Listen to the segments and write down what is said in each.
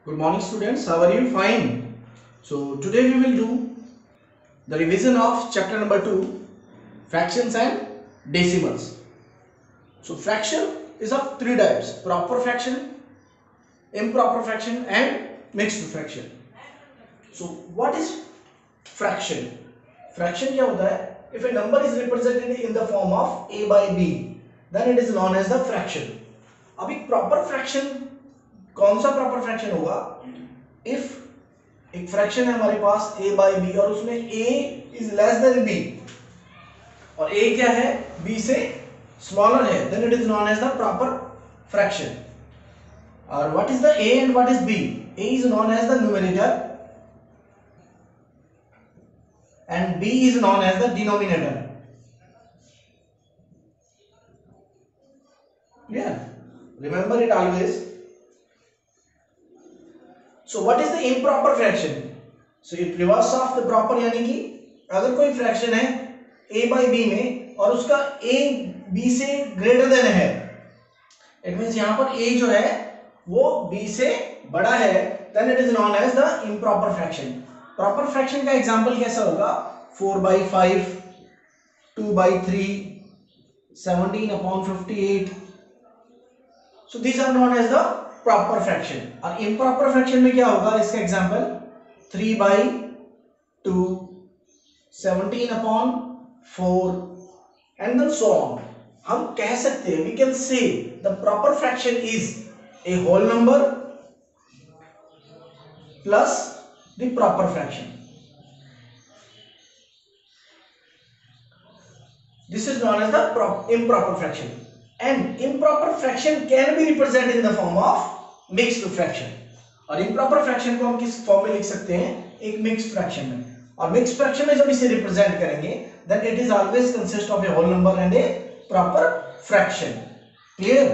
Good morning students, how are you? Fine. So today we will do the revision of chapter number 2, fractions and decimals. So fraction is of three types: proper fraction, improper fraction and mixed fraction. So what is fraction? Fraction क्या होता है? If a number is represented in the form of a by b, then it is known as the fraction. अभी proper fraction कौन सा proper fraction होगा? If एक fraction है हमारे पास a बाई बी और उसमें a is less than b और a क्या है b से स्मॉलर है, then it is known as the proper fraction. और what is the a and what is b? a is known as the numerator and b is known as the denominator. Yeah, remember it always. So what is the improper fraction? So it reverse of the proper, यानी कि अगर कोई fraction है a by b में और उसका a b से greater than है, इट मींस यहाँ पर a जो है वो b से बड़ा है, then it is known as the improper fraction. Proper fraction का एग्जांपल कैसा होगा? 4 by 5, 2 by 3, 17 upon 58. So these are known as the proper fraction. और इम्प्रॉपर फ्रैक्शन में क्या होगा? इसका example 3 by 2, 17 upon 4 and then so on. हम कह सकते हैं, we can say the proper fraction is a whole number plus the proper fraction. This is known as the improper fraction. And improper fraction can be represented in the form of mixed fraction. और improper fraction को हम किस form में लिख सकते हैं? एक mixed fraction में. और mixed fraction में जब इसे represent करेंगे, then it is always consist of a whole number and a proper fraction. Clear?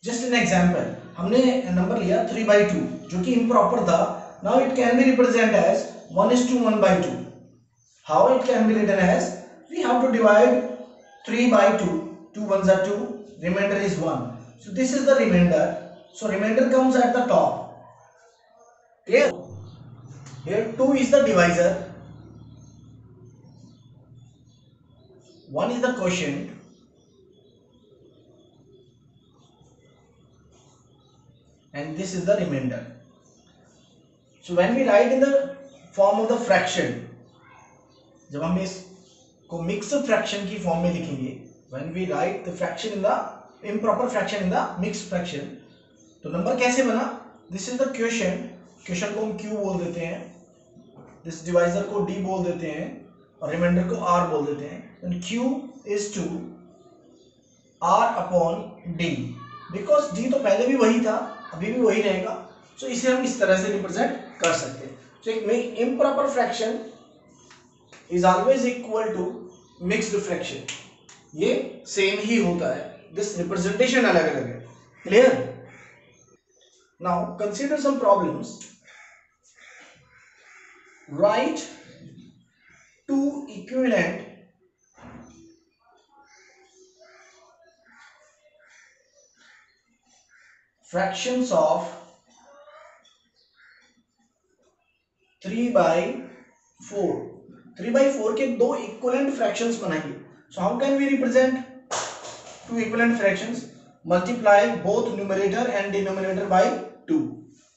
Just an example. हमने नंबर लिया 3 by 2 जो कि improper था. Now it can be represented as 1:1 by 2. How it can be written as? We have to divide 3 by 2. 2 ones are 2. Remainder is 1. So this is the remainder. So remainder comes at the top. Clear? Here 2 is the divisor. 1 is the quotient. And this is the remainder. So when we write in the form of the fraction, जब हम इसको mixed fraction की form में लिखेंगे, when we write the fraction in the improper fraction in the mixed fraction, तो number कैसे बना? This is the quotient. Question को हम Q बोल देते हैं, this divisor को D बोल देते हैं और रिमाइंडर को R बोल देते हैं. And Q is to R upon D. Because D तो पहले भी वही था, अभी भी वही रहेगा, so इसे हम इस तरह से रिप्रेजेंट कर सकते हैं. So एक improper fraction is always equal to mixed fraction. ये सेम ही होता है, this representation अलग अलग है. Clear? Now consider some problems. Write two equivalent fractions of 3 by 4. 3 by 4 के दो equivalent fractions बनाइए. So how can we represent two equivalent fractions? Multiply both numerator and denominator by 2.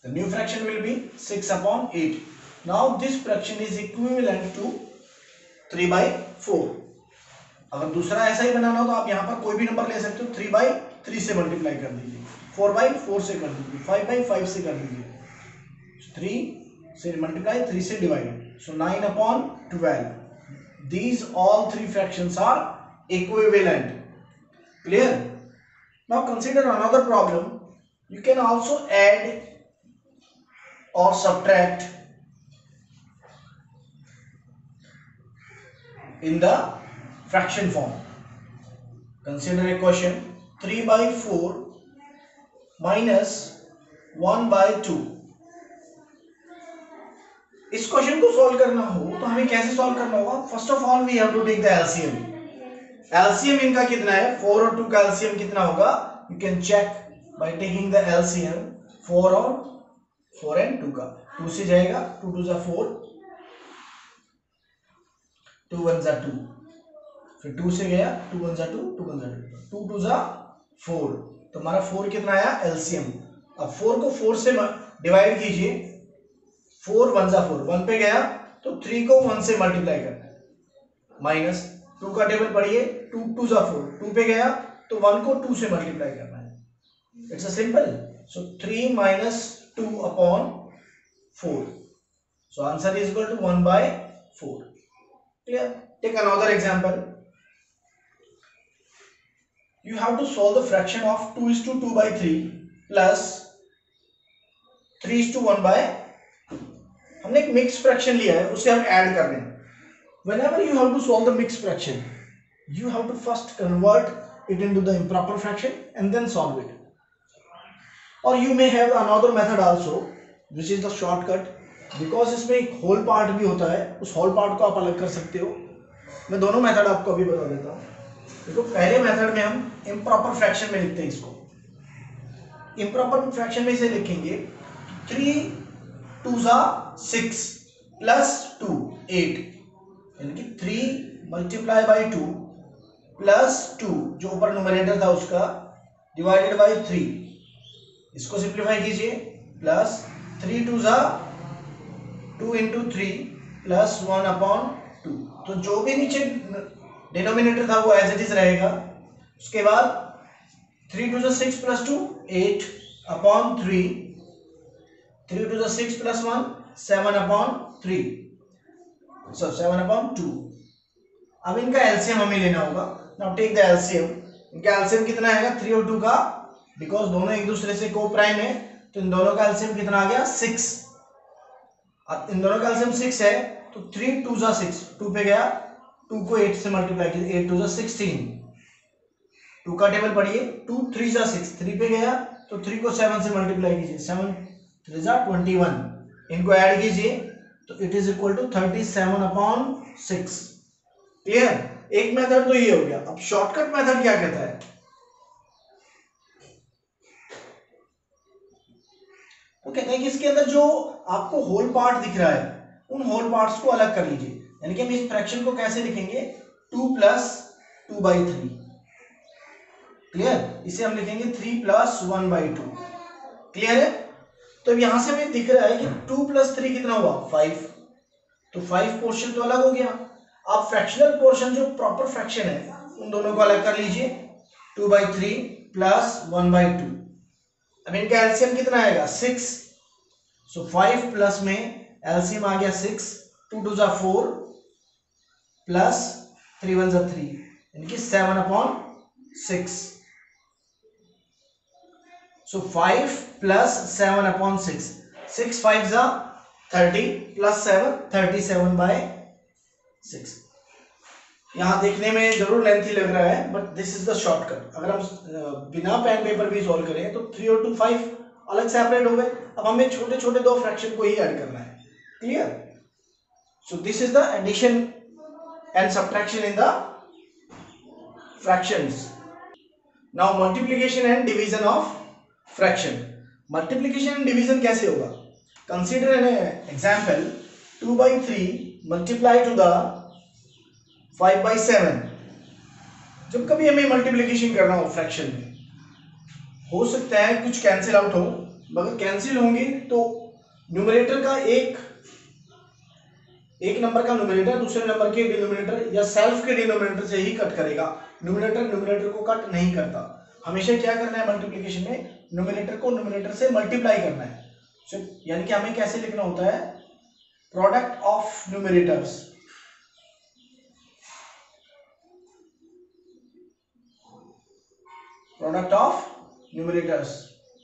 The new fraction will be 6 upon 8. Now this fraction is equivalent to 3 by 4. अगर दूसरा ऐसा ही बनाना हो तो आप यहाँ पर कोई भी नंबर ले सकते हो. 3 by 3 से मल्टीप्लाई कर दीजिए, 4 by 4 से कर दीजिए, 5 by 5 से कर दीजिए, 3 से मल्टीप्लाई, 3 से divided, so 9 upon 12. These all three fractions are equivalent. Clear? Now consider another problem. You can also add or subtract in the fraction form. Consider a question: 3 by 4 minus 1 by 2. इस question को solve करना हो तो हमें कैसे solve करना होगा? First of all we have to take the LCM. LCM इनका कितना है? 4 और 2 का एलसीएम कितना होगा? You can check by taking the LCM. 4 और 4 एंड 2 का, 2 से जाएगा, 2 2 जा 4, 2 1 जा 2, फिर 2 से गया, 2 1 जा 2, 2 1 जा 2, 2 2 जा 4, तो हमारा 4 कितना आया एलसीएम। अब 4 को 4 से डिवाइड कीजिए, 4 1 जा 4, 1 पे गया तो 3 को 1 से मल्टीप्लाई करना है, माइनस 2 का टेबल पढ़िए, 2 2 जा 4, 2 पे गया तो 1 को 2 से मल्टीप्लाई करना है, it's a simple. So 3 minus 2 upon 4, so answer is equal to 1 by 4. Clear? Take another example. You have to solve the fraction of 2 is to 2 by 3 plus 3 is to 1 by 2. हमने एक mix fraction लिया है, उसे हम add कर रहे हैं। Whenever you have to solve the mixed fraction, you have to first convert it into the improper fraction and then solve it. Or you may have another method also, which is the shortcut. Because इसमें एक whole part भी होता है, उस whole part को आप अलग कर सकते हो। मैं दोनों मेथड आपको अभी बता देता हूँ। देखो पहले मेथड में हम इम्प्रॉपर फ्रैक्शन में लिखते हैं इसको। इम्प्रॉपर फ्रैक्शन में इसे लिखेंगे 3 2 जा 6 प्लस 2 8, यानी कि 3 मल्टीप्लाई बाई 2 प्लस 2 जो ऊपर न्यूमरेटर था उसका डिवाइडेड बाई 3, इसको सिंप्लीफाई कीजिए, प्लस 3 2 जा 2 इंटू 3 प्लस 1 अपॉन 2, तो जो भी नीचे डिनोमिनेटर था वो एज इट इज रहेगा। उसके बाद 3 2 6 plus 2 8 upon 3, 3 2 6 plus 1 7 upon 3, so 7 upon 2। अब इनका एलसीएम हमें लेना होगा। Now take the LCM. इनका एलसीएम कितना आएगा 3 और 2 का, बिकॉज दोनों एक दूसरे से को प्राइम है, तो इन दोनों का एलसीएम कितना आ गया 6। अब इन दोनों का एलसीएम 6 है, तो 3 2 जा 6, 2 पे गया, 2 को 8 से मल्टीप्लाई कीजिए, 8 2 जा 16, 2 का टेबल पढ़िए, 2 3 जा 6, 3 पे गया तो 3 को 7 से मल्टीप्लाई कीजिए, 7 3 जा 21, इनको ऐड कीजिए तो it is equal to 37 upon 6। Clear? एक मेथड तो ये हो गया। अब शॉर्टकट मेथड क्या कहता है? तो कहते हैं कि इसके अंदर जो आपको होल पार्ट दिख रहा है उन होल पार्ट्स को अलग कर लीजिए, यानी कि हम इस फ्रैक्शन को कैसे लिखेंगे 2 प्लस 2 बाई 3। क्लियर? इसे हम लिखेंगे 3 प्लस 1 बाई 2। क्लियर है? तो अब यहां से हमें दिख रहा है कि 2 प्लस 3 कितना हुआ 5, तो 5 पोर्शन तो अलग हो गया। आप फ्रैक्शनल पोर्शन जो प्रॉपर फ्रैक्शन है उन दोनों को अलग कर लीजिए, 2 बाई 3 प्लस 1 बाई 2। अब इनका एलसीएम कितना आएगा 6, सो 5 प्लस में एलसीएम आ गया 6, 2 2 जा 4 प्लस 3 1 जा 3, यानी कि 7 अपॉन 6। सो 5 प्लस 7 अपॉन 6, 6 5 जा 30 प्लस 7 37 बाय 6। यहां देखने में जरूर लेंथी लग रहा है, but this is the shortcut. अगर हम बिना पेन पेपर भी सॉल्व करें तो 3 और 2 5 अलग सेपरेट हो गए। अब हमें छोटे छोटे दो फ्रैक्शन को ही ऐड करना है। Clear? So this is the addition and subtraction in the fractions. Now multiplication and division of fraction. Multiplication and division कैसे होगा? Consider an example 2 by 3 multiply to the 5 by 7। जब कभी हमें मल्टीप्लिकेशन करना हो फ्रैक्शन में, हो सकता है कुछ कैंसिल आउट हो, मगर कैंसिल होंगे तो न्यूमरेटर का एक नंबर का न्यूमरेटर दूसरे नंबर के डिनोमिनेटर या सेल्फ के डिनोमिनेटर से ही कट करेगा। न्यूमरेटर को कट नहीं करता। हमेशा क्या करना है मल्टीप्लिकेशन में, न्यूमरेटर को न्यूमरेटर से मल्टीप्लाई करना है। यानी कि हमें कैसे लिखना होता है, product of numerators, product of numerators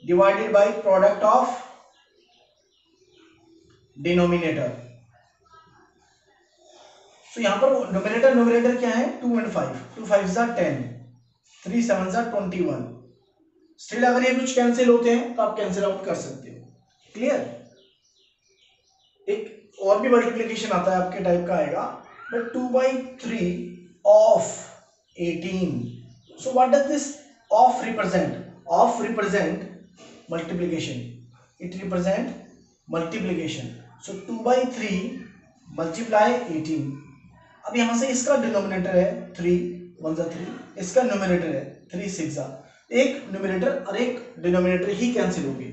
divided by product of denominator. तो यहां पर न्यूमरेटर क्या है 2 and 5, 2 5 जा 10, 3 7 जा 21। स्टिल अगर ये कुछ कैंसिल होते हैं तो आप कैंसिल आउट कर सकते हो। क्लियर? एक और भी मल्टीप्लिकेशन आता है आपके टाइप का आएगा, but 2 by 3 of 18। So what does this of represent? Of represent multiplication, it represent multiplication, so 2/3 multiply 18। अब यहां से इसका डिनोमिनेटर है 3 1 जा 3, इसका न्यूमरेटर है 3 6 जा, एक न्यूमरेटर और एक डिनोमिनेटर ही कैंसिल होगी।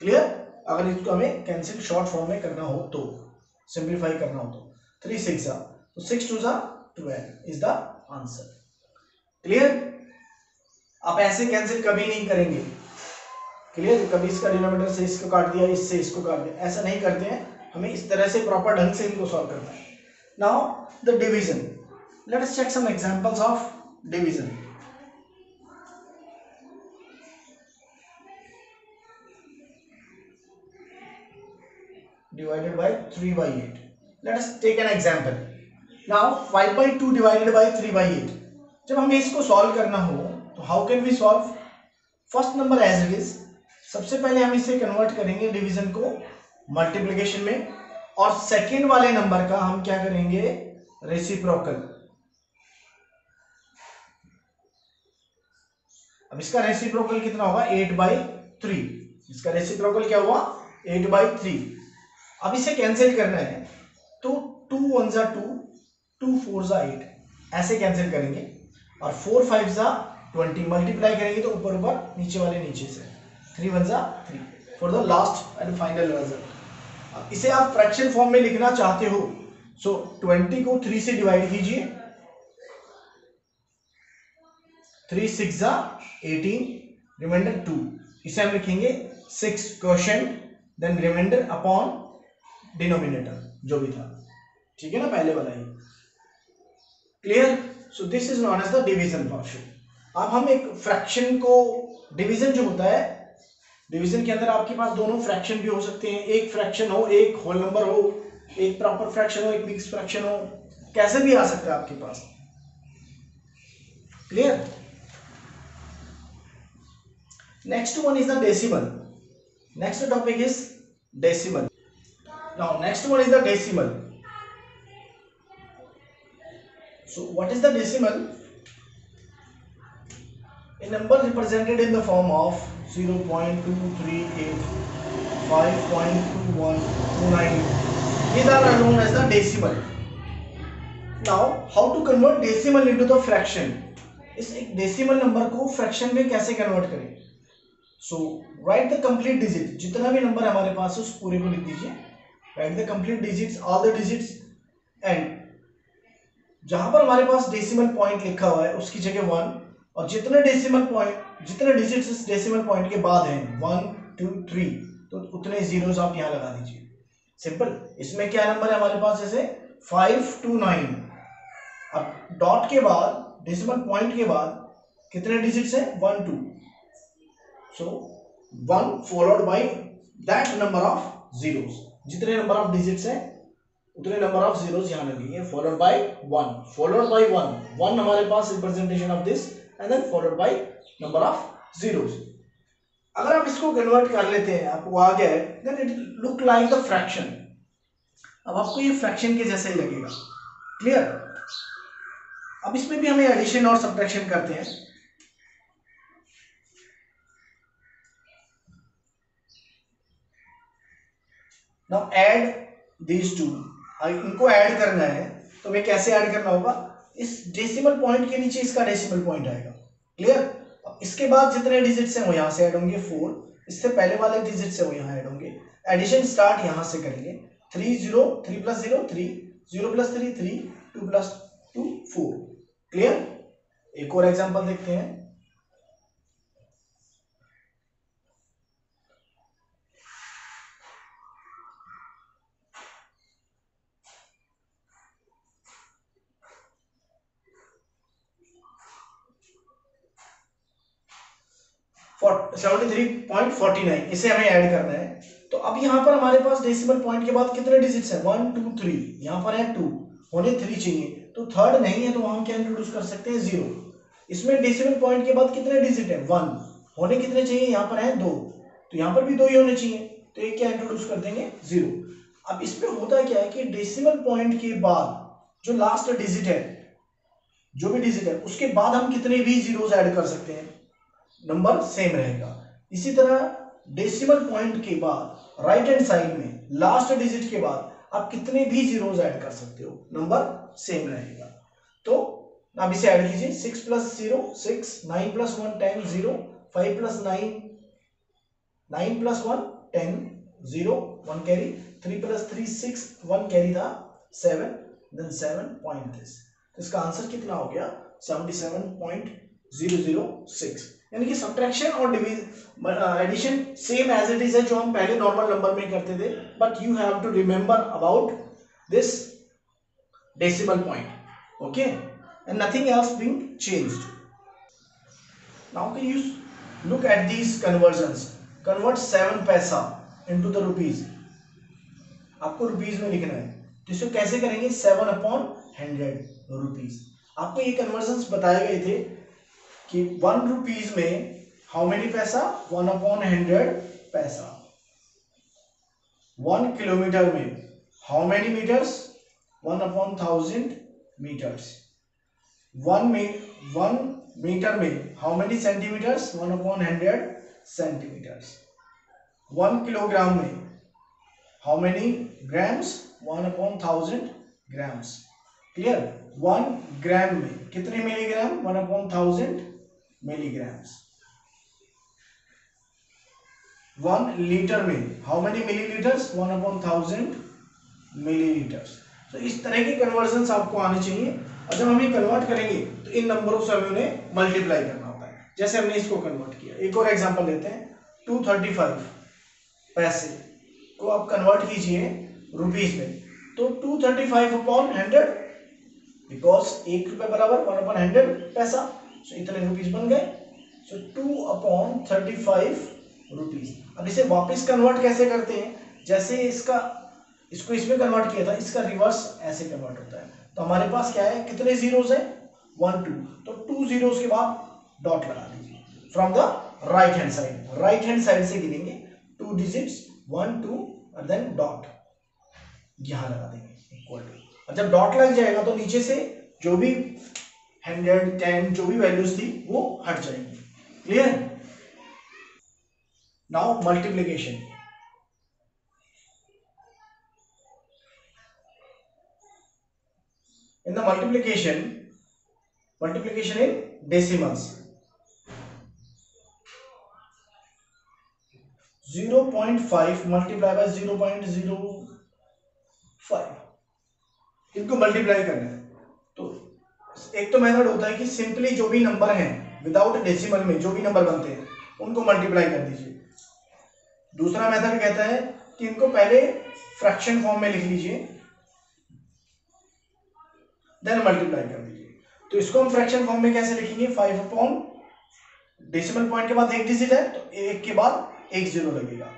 क्लियर? अगर इसको हमें कैंसिल शॉर्ट फॉर्म में करना हो तो, सिंप्लीफाई करना हो तो 3 6 जा, तो 6 2 जा 12 इज द आंसर। क्लियर? आप ऐसे कैंसिल कभी नहीं करेंगे। क्लियर? कभी इसका डिनोमिनेटर से इसको काट दिया, इससे इसको काट दिया, ऐसा नहीं करते हैं। हमें इस तरह से प्रॉपर ढंग से इनको सॉल्व करना है। Now the division, let us check some examples of division. divided by 3/8. Let us take an example. Now 5/2 divided by 3/8. जब हमें इसको सॉल्व करना हो तो how can we solve? First number as it is, सबसे पहले हम इसे कन्वर्ट करेंगे डिवीजन को मल्टीप्लिकेशन में, और सेकेंड वाले नंबर का हम क्या करेंगे? रेसिप्रोकल। अब इसका रेसिप्रोकल कितना होगा? 8/3। इसका रेसिप्रोकल क्या हुआ? 8/3। अब इसे कैंसिल करना है तो 2 1 जा 2, 2 4 जा 8, ऐसे कैंसिल करेंगे, और 4 5 जा 20 मल्टीप्लाई करेंगे तो ऊपर ऊपर नीचे वाले नीचे से 3 1 जा 3 for the last and final result. अब इसे आप फ्रैक्शन फॉर्म में लिखना चाहते हो, सो 20 को 3 से डिवाइड कीजिए, 3 6 जा 18, रिमाइंडर 2, इसे हम लिखेंगे 6 quotient, then remainder upon denominator जो भी था। ठीक है ना, पहले वाला ही। Clear? So this is known as the division function. अब हम एक फ्रैक्शन को, डिवीजन जो होता है, डिवीजन के अंदर आपके पास दोनों फ्रैक्शन भी हो सकते हैं, एक फ्रैक्शन हो, एक होल नंबर हो, एक प्रॉपर फ्रैक्शन हो, एक मिक्स फ्रैक्शन हो, कैसे भी आ सकता है आपके पास। Clear? Next one is the decimal. Next topic is decimal. Now next one is the decimal. So what is the decimal? A number represented in the form of 0.238, 5.2129. These are known as the decimal. Now how to convert decimal into the fraction? इस एक decimal number को fraction में कैसे convert करें? So write the complete digit. जितना भी number हमारे पास है उस पूरे को लिख दीजिए। Write the complete digits, all the digits, and जहां पर हमारे पास डेसिमल पॉइंट लिखा हुआ है उसकी जगह 1, और जितने डेसिमल पॉइंट, जितने डिजिट्स इस डेसिमल पॉइंट के बाद हैं 1 2 3, तो उतने जीरोस आप यहां लगा दीजिए। सिंपल। इसमें क्या नंबर है हमारे पास? जैसे 529, अब डॉट के बाद, डेसिमल पॉइंट के बाद कितने डिजिट्स हैं? 1 2, सो 1 followed by that number of zeros. जितने नंबर ऑफ डिजिट्स हैं उतने नंबर ऑफ जीरोस यहां लगेंगे, फॉलोड बाय 1, फॉलोड बाय 1, 1 हमारे पास representation of this, and then followed by number of zeros. अगर आप इसको कन्वर्ट कर लेते हैं, आपको आ गया है, then it look like the fraction. अब आपको ये फ्रैक्शन के जैसे ही लगेगा। क्लियर? अब इसमें भी हमें एडिशन और सब्ट्रैक्शन करते हैं। नाउ ऐड दीज टू, इनको ऐड करना है तो हमें कैसे ऐड करना होगा? इस डेसिमल पॉइंट के नीचे इसका डेसिमल पॉइंट आएगा। क्लियर? इसके बाद जितने डिजिट्स हैं वो यहां से ऐड होंगे 4, इससे पहले वाले डिजिट्स हैं वो यहां ऐड होंगे। एडिशन स्टार्ट यहां से करेंगे, 3 0, 3 + 0 3, 0 + 3 3, 2 + 2 4। क्लियर? एक और एग्जांपल देखते हैं। for 73.49, इसे हमें ऐड करना है। तो अब यहां पर हमारे पास डेसिमल पॉइंट के बाद कितने डिजिट्स हैं? 1 2 3, यहां पर है 2, होने 3 चाहिए, तो थर्ड नहीं है, तो हम क्या इंट्रोड्यूस कर सकते हैं? 0। इसमें डेसिमल पॉइंट के बाद कितने डिजिट है? 1, होने कितने चाहिए? यहां पर है 2, तो यहां पर भी 2 ही होने चाहिए, तो ये क्या इंट्रोड्यूस कर देंगे? 0। अब इसमें होता क्या है कि डेसिमल पॉइंट के बाद जो लास्ट डिजिट है, जो भी डिजिट है, उसके बाद हम कितने भी जीरोस ऐड कर सकते हैं, नंबर सेम रहेगा। इसी तरह डेसिमल पॉइंट के बाद राइट हैंड साइड में लास्ट डिजिट के बाद आप कितने भी जीरोस ऐड कर सकते हो, नंबर सेम रहेगा। तो अब इसे ऐड कीजिए, 6 + 0 6, 9 + 1 10 0, 5 + 9 9 + 1 10 0 1 कैरी, 3 + 3 6 1 कैरी था 7, देन 7 पॉइंट दिस। तो इसका आंसर कितना हो गया 77.006। यानी कि सब्ट्रैक्शन और addition same as it is है जो हम पहले नॉर्मल नंबर में करते थे, but you have to remember about this decimal point, okay, and nothing else being changed. Now can you look at these conversions. Convert 7 paisa into the rupees. आपको rupees में लिखना है, तो इसको कैसे करेंगे, 7/100 रुपीज। आपको ये कन्वर्जन्स बताए गए थे कि 1 रुपीज में हाउ मेनी पैसा, 1/100 पैसा। 1 किलोमीटर में how many metres, 1/1000 metres. 1 metre में how many centimetres, 1/100 centimetres. 1 kilogram में how many grams, 1/1000 grams. Clear. 1 gram में कितने मिलीग्राम, 1/1000 मिलीग्राम्स। 1 लीटर में हाउ मेनी मिलीलीटर्स, 1/1000 मिलीलीटर्स। तो इस तरह के कन्वर्जन्स आपको आने चाहिए, और जब हम ये कन्वर्ट करेंगे तो इन नंबरों से हमें उन्हें मल्टीप्लाई करना होता है, जैसे हमने इसको कन्वर्ट किया। एक और एग्जांपल लेते हैं, 235 पैसे को आप कन्वर्ट कीजिए रुपीज में, तो 235/100, बिकॉज 1 रुपये बराबर 1/100 पैसा, सो इतने रुपीज बन गए। सो 2/35 रुपीज। अब इसे वापस कन्वर्ट कैसे करते हैं, जैसे इसको इसमें कन्वर्ट किया था, इसका रिवर्स ऐसे कन्वर्ट होता है। तो हमारे पास क्या है, कितने जीरोस है, 1 2, तो 2 जीरोस के बाद डॉट लगा दीजिए from the right hand side. Right hand side से गिनेंगे 2 डिजिट्स, 1 2 और देन डॉट यहां लगा देंगे इक्वल टू। और जब डॉट लग जाएगा तो नीचे से जो भी 100 10 जो भी वैल्यूज थी वो हट जाएंगी। Clear. Now multiplication. in the multiplication in decimals, 0.5 multiply by 0.05, इनको मल्टीप्लाई करना है। तो एक तो मेथड होता है कि सिंपली जो भी नंबर हैं विदाउट डेसिमल में जो भी नंबर बनते हैं उनको मल्टीप्लाई कर दीजिए। दूसरा मेथड कहता है कि इनको पहले फ्रैक्शन फॉर्म में लिख लीजिए, देन मल्टीप्लाई कर दीजिए। तो इसको हम फ्रैक्शन फॉर्म में कैसे लिखेंगे, 5 डेसिमल पॉइंट के बाद एक डिजिट है तो 1 के बाद 1 जीरो लगेगा,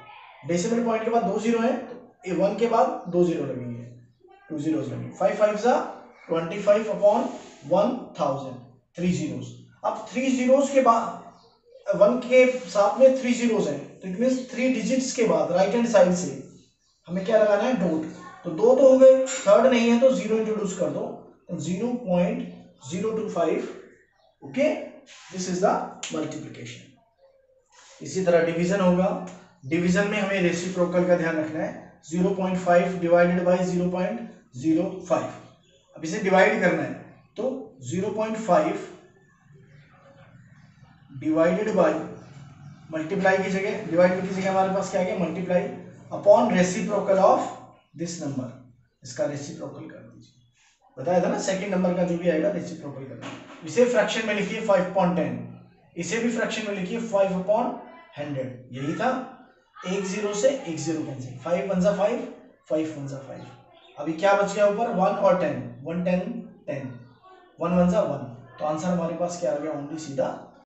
डेसिमल पॉइंट के बाद 2 जीरो है तो 1 के बाद 2 जीरो लगेंगे, 2 जीरोस लगेंगे। 5 5 25/1000, 3 जीरोस। अब 3 जीरोस के बाद 1 के साथ में 3 जीरोस हैं, तो इट मींस 3 डिजिट्स के बाद राइट हैंड साइड से हमें क्या लगाना है, डॉट। तो 2 तो हो गए, थर्ड नहीं है तो 0 इंट्रोड्यूस कर दो, 0.025। Okay, this is the multiplication. इसी तरह डिवीजन होगा। डिवीजन में हमें रेसिप्रोकल का ध्यान रखना है, 0.5 डिवाइडेड बाय 0.05। अब इसे डिवाइड करना है तो 0.5 डिवाइडेड बाय, मल्टीप्लाई की जगह, डिवाइड की जगह हमारे पास क्या आ गया, multiply upon reciprocal of this number. इसका रेसिप्रोकल कर दीजिए, बताया था ना सेकंड नंबर का जो भी आएगा रेसिप्रोकल करना। इसे फ्रैक्शन में लिखिए 5/10, इसे भी फ्रैक्शन में लिखिए 5/100। यही था, 1 0 से 1 0 कैंसिल, 5 1 5, 5 1 5। अभी क्या बच गया ऊपर, 1 और 10, 1 10 10, 1 1 1। तो आंसर हमारे पास क्या आ गया, ओनली सीधा